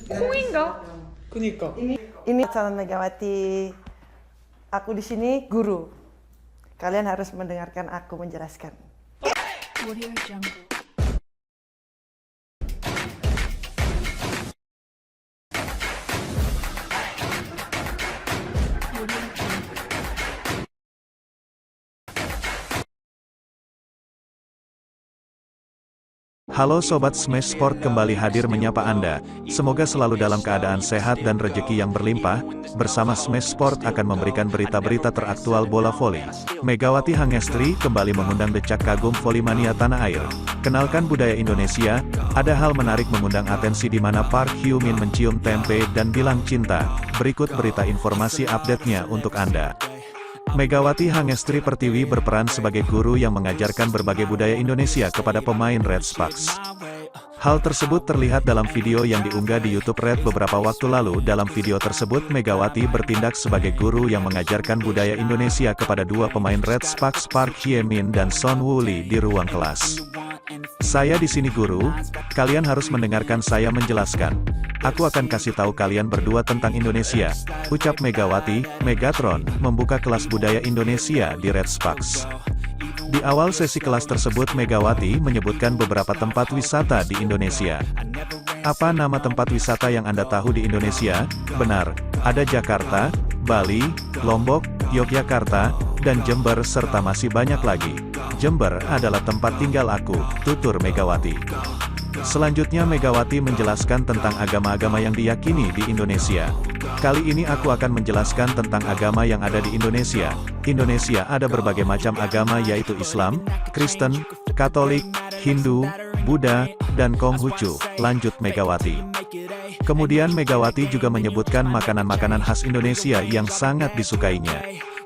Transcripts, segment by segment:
Kuingga. 그니까. Ini calon Megawati. Aku di sini guru. Kalian harus mendengarkan aku menjelaskan. Audio Jungle. Halo Sobat Smash Sport, kembali hadir menyapa Anda. Semoga selalu dalam keadaan sehat dan rejeki yang berlimpah. Bersama Smash Sport akan memberikan berita-berita teraktual bola voli. Megawati Hangestri kembali mengundang decak kagum volley-mania tanah air. Kenalkan budaya Indonesia, ada hal menarik mengundang atensi di mana Park Hyo-min mencium tempe dan bilang cinta. Berikut berita informasi update-nya untuk Anda. Megawati Hangestri Pertiwi berperan sebagai guru yang mengajarkan berbagai budaya Indonesia kepada pemain Red Sparks. Hal tersebut terlihat dalam video yang diunggah di YouTube Red beberapa waktu lalu. Dalam video tersebut, Megawati bertindak sebagai guru yang mengajarkan budaya Indonesia kepada dua pemain Red Sparks, Park Hye-min dan Son Woo-lee di ruang kelas. Saya di sini guru, kalian harus mendengarkan saya menjelaskan. Aku akan kasih tahu kalian berdua tentang Indonesia, ucap Megawati. Megatron membuka kelas budaya Indonesia di Red Sparks. Di awal sesi kelas tersebut, Megawati menyebutkan beberapa tempat wisata di Indonesia. Apa nama tempat wisata yang Anda tahu di Indonesia? Benar, ada Jakarta, Bali, Lombok, Yogyakarta, dan Jember serta masih banyak lagi. Jember adalah tempat tinggal aku, tutur Megawati. Selanjutnya Megawati menjelaskan tentang agama-agama yang diyakini di Indonesia. Kali ini aku akan menjelaskan tentang agama yang ada di Indonesia. Indonesia ada berbagai macam agama yaitu Islam, Kristen, Katolik, Hindu, Buddha, dan Konghucu, lanjut Megawati. Kemudian Megawati juga menyebutkan makanan-makanan khas Indonesia yang sangat disukainya.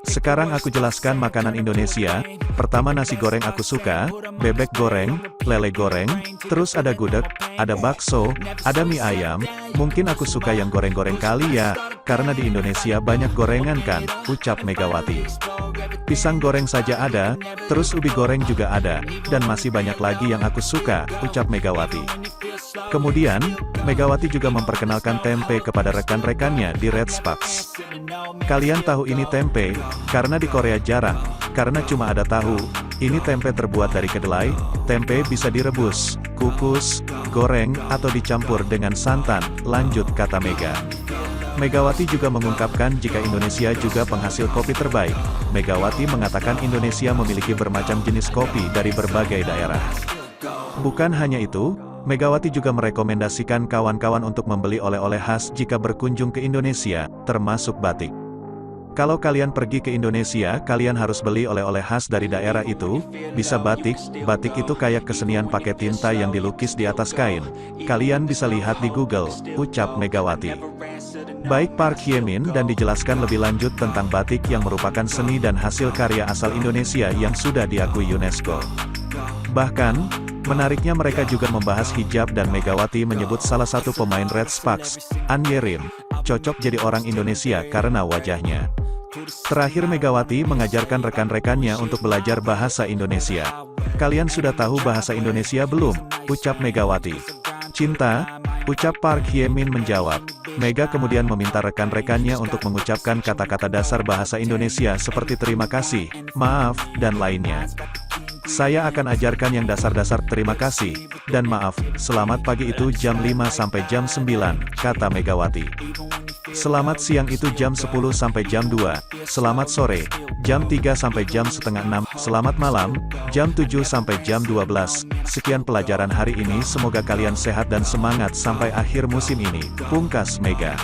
Sekarang aku jelaskan makanan Indonesia. Pertama, nasi goreng aku suka, bebek goreng, lele goreng, terus ada gudeg, ada bakso, ada mie ayam. Mungkin aku suka yang goreng-goreng kali ya, karena di Indonesia banyak gorengan kan, ucap Megawati. Pisang goreng saja ada, terus ubi goreng juga ada, dan masih banyak lagi yang aku suka, ucap Megawati. Kemudian, Megawati juga memperkenalkan tempe kepada rekan-rekannya di Red Sparks. Kalian tahu ini tempe, karena di Korea jarang, karena cuma ada tahu. Ini tempe terbuat dari kedelai. Tempe bisa direbus, kukus, goreng, atau dicampur dengan santan, lanjut kata Mega. Megawati juga mengungkapkan jika Indonesia juga penghasil kopi terbaik. Megawati mengatakan Indonesia memiliki bermacam jenis kopi dari berbagai daerah. Bukan hanya itu, Megawati juga merekomendasikan kawan-kawan untuk membeli oleh-oleh khas jika berkunjung ke Indonesia, termasuk batik. Kalau kalian pergi ke Indonesia, kalian harus beli oleh-oleh khas dari daerah itu. Bisa batik, batik itu kayak kesenian pakai tinta yang dilukis di atas kain. Kalian bisa lihat di Google, ucap Megawati. Baik Park Hye-min dan dijelaskan lebih lanjut tentang batik yang merupakan seni dan hasil karya asal Indonesia yang sudah diakui UNESCO. Bahkan, menariknya mereka juga membahas hijab dan Megawati menyebut salah satu pemain Red Sparks, An Yerim, cocok jadi orang Indonesia karena wajahnya. Terakhir Megawati mengajarkan rekan-rekannya untuk belajar bahasa Indonesia. Kalian sudah tahu bahasa Indonesia belum? Ucap Megawati. Cinta, ucap Park Hye-min menjawab. Mega kemudian meminta rekan-rekannya untuk mengucapkan kata-kata dasar bahasa Indonesia seperti terima kasih, maaf, dan lainnya. Saya akan ajarkan yang dasar-dasar terima kasih, dan maaf, selamat pagi itu jam 5 sampai jam 9, kata Megawati. Selamat siang itu jam 10 sampai jam 2, selamat sore, jam 3 sampai jam setengah 6, selamat malam, jam 7 sampai jam 12. Sekian pelajaran hari ini, semoga kalian sehat dan semangat sampai akhir musim ini, pungkas Mega.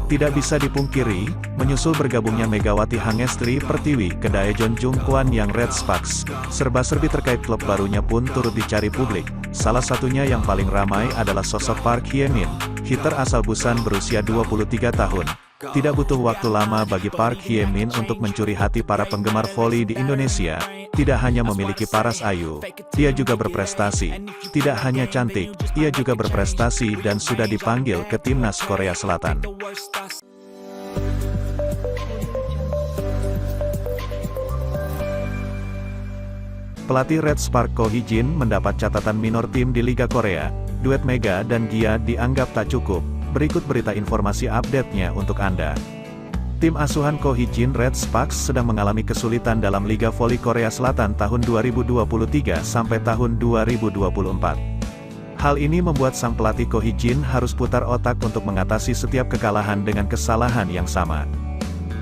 Tidak bisa dipungkiri, menyusul bergabungnya Megawati Hangestri Pertiwi ke Daejeon Jungkwan yang Red Sparks, serba-serbi terkait klub barunya pun turut dicari publik. Salah satunya yang paling ramai adalah sosok Park Hye-min, hitter asal Busan berusia 23 tahun. Tidak butuh waktu lama bagi Park Hye-min untuk mencuri hati para penggemar voli di Indonesia. Tidak hanya memiliki paras ayu, dia juga berprestasi. Tidak hanya cantik, ia juga berprestasi dan sudah dipanggil ke timnas Korea Selatan. Pelatih Red Spark Ko Hee-jin mendapat catatan minor tim di Liga Korea. duet Mega dan Gia dianggap tak cukup. Berikut berita informasi update-nya untuk Anda. Tim asuhan Ko Hee-jin Red Sparks sedang mengalami kesulitan dalam Liga Voli Korea Selatan tahun 2023 sampai tahun 2024. Hal ini membuat sang pelatih Ko Hee-jin harus putar otak untuk mengatasi setiap kekalahan dengan kesalahan yang sama.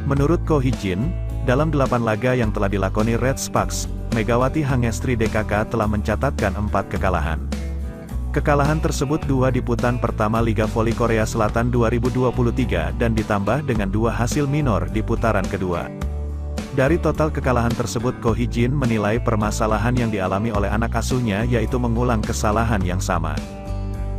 Menurut Ko Hee-jin, dalam 8 laga yang telah dilakoni Red Sparks, Megawati Hangestri DKK telah mencatatkan 4 kekalahan. Kekalahan tersebut 2 di putaran pertama Liga Voli Korea Selatan 2023 dan ditambah dengan 2 hasil minor di putaran kedua. Dari total kekalahan tersebut Ko Hee-jin menilai permasalahan yang dialami oleh anak asuhnya yaitu mengulang kesalahan yang sama.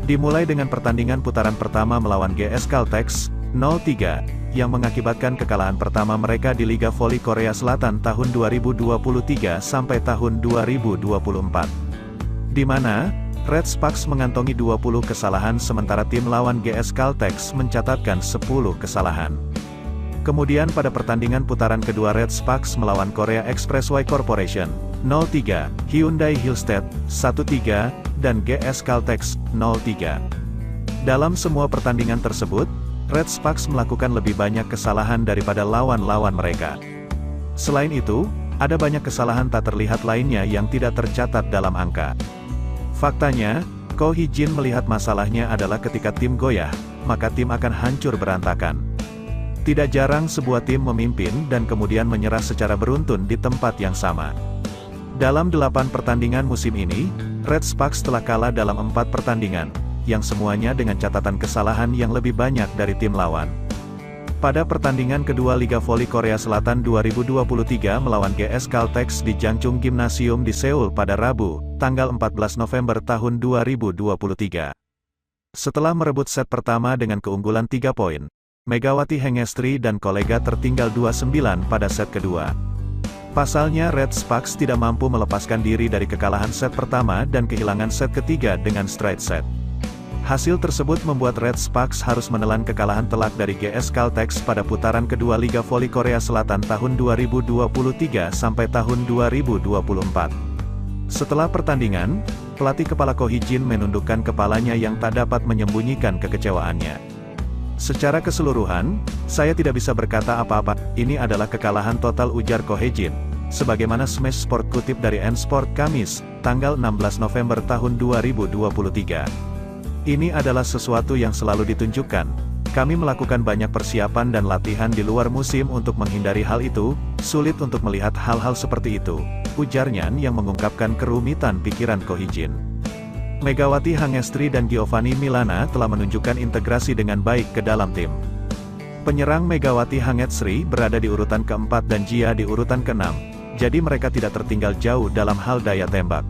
Dimulai dengan pertandingan putaran pertama melawan GS Caltex 03, yang mengakibatkan kekalahan pertama mereka di Liga Voli Korea Selatan tahun 2023 sampai tahun 2024. Di mana Red Sparks mengantongi 20 kesalahan sementara tim lawan GS Caltex mencatatkan 10 kesalahan. Kemudian pada pertandingan putaran kedua Red Sparks melawan Korea Expressway Corporation 03, Hyundai Hillstead 13, dan GS Caltex 03. Dalam semua pertandingan tersebut, Red Sparks melakukan lebih banyak kesalahan daripada lawan-lawan mereka. Selain itu, ada banyak kesalahan tak terlihat lainnya yang tidak tercatat dalam angka. Faktanya, Ko Hee-jin melihat masalahnya adalah ketika tim goyah, maka tim akan hancur berantakan. Tidak jarang sebuah tim memimpin dan kemudian menyerah secara beruntun di tempat yang sama. Dalam 8 pertandingan musim ini, Red Sparks telah kalah dalam 4 pertandingan, yang semuanya dengan catatan kesalahan yang lebih banyak dari tim lawan. Pada pertandingan kedua Liga Voli Korea Selatan 2023 melawan GS Caltex di Jangchung Gymnasium di Seoul pada Rabu, tanggal 14 November tahun 2023. Setelah merebut set pertama dengan keunggulan 3 poin, Megawati Hangestri dan kolega tertinggal 2-9 pada set kedua. Pasalnya Red Sparks tidak mampu melepaskan diri dari kekalahan set pertama dan kehilangan set ketiga dengan straight set. Hasil tersebut membuat Red Sparks harus menelan kekalahan telak dari GS Caltex pada putaran kedua Liga Voli Korea Selatan tahun 2023 sampai tahun 2024. Setelah pertandingan, pelatih kepala Ko Hee-jin menundukkan kepalanya yang tak dapat menyembunyikan kekecewaannya. Secara keseluruhan, saya tidak bisa berkata apa-apa, ini adalah kekalahan total, ujar Ko Hee-jin. Sebagaimana Smash Sport kutip dari N-Sport Kamis, tanggal 16 November tahun 2023. Ini adalah sesuatu yang selalu ditunjukkan. Kami melakukan banyak persiapan dan latihan di luar musim untuk menghindari hal itu, sulit untuk melihat hal-hal seperti itu, ujarnya yang mengungkapkan kerumitan pikiran Ko Hee-jin. Megawati Hangestri dan Giovanni Milana telah menunjukkan integrasi dengan baik ke dalam tim. Penyerang Megawati Hangestri berada di urutan keempat dan Gia di urutan keenam, jadi mereka tidak tertinggal jauh dalam hal daya tembak.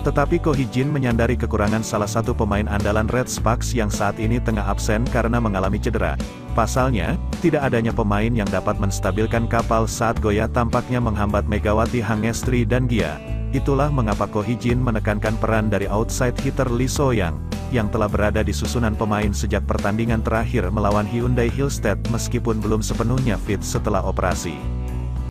Tetapi Ko Hee-jin menyadari kekurangan salah satu pemain andalan Red Sparks yang saat ini tengah absen karena mengalami cedera. Pasalnya, tidak adanya pemain yang dapat menstabilkan kapal saat goyah tampaknya menghambat Megawati Hangestri dan Gia. Itulah mengapa Ko Hee-jin menekankan peran dari outside hitter Lee So-young, yang telah berada di susunan pemain sejak pertandingan terakhir melawan Hyundai Hillstead meskipun belum sepenuhnya fit setelah operasi.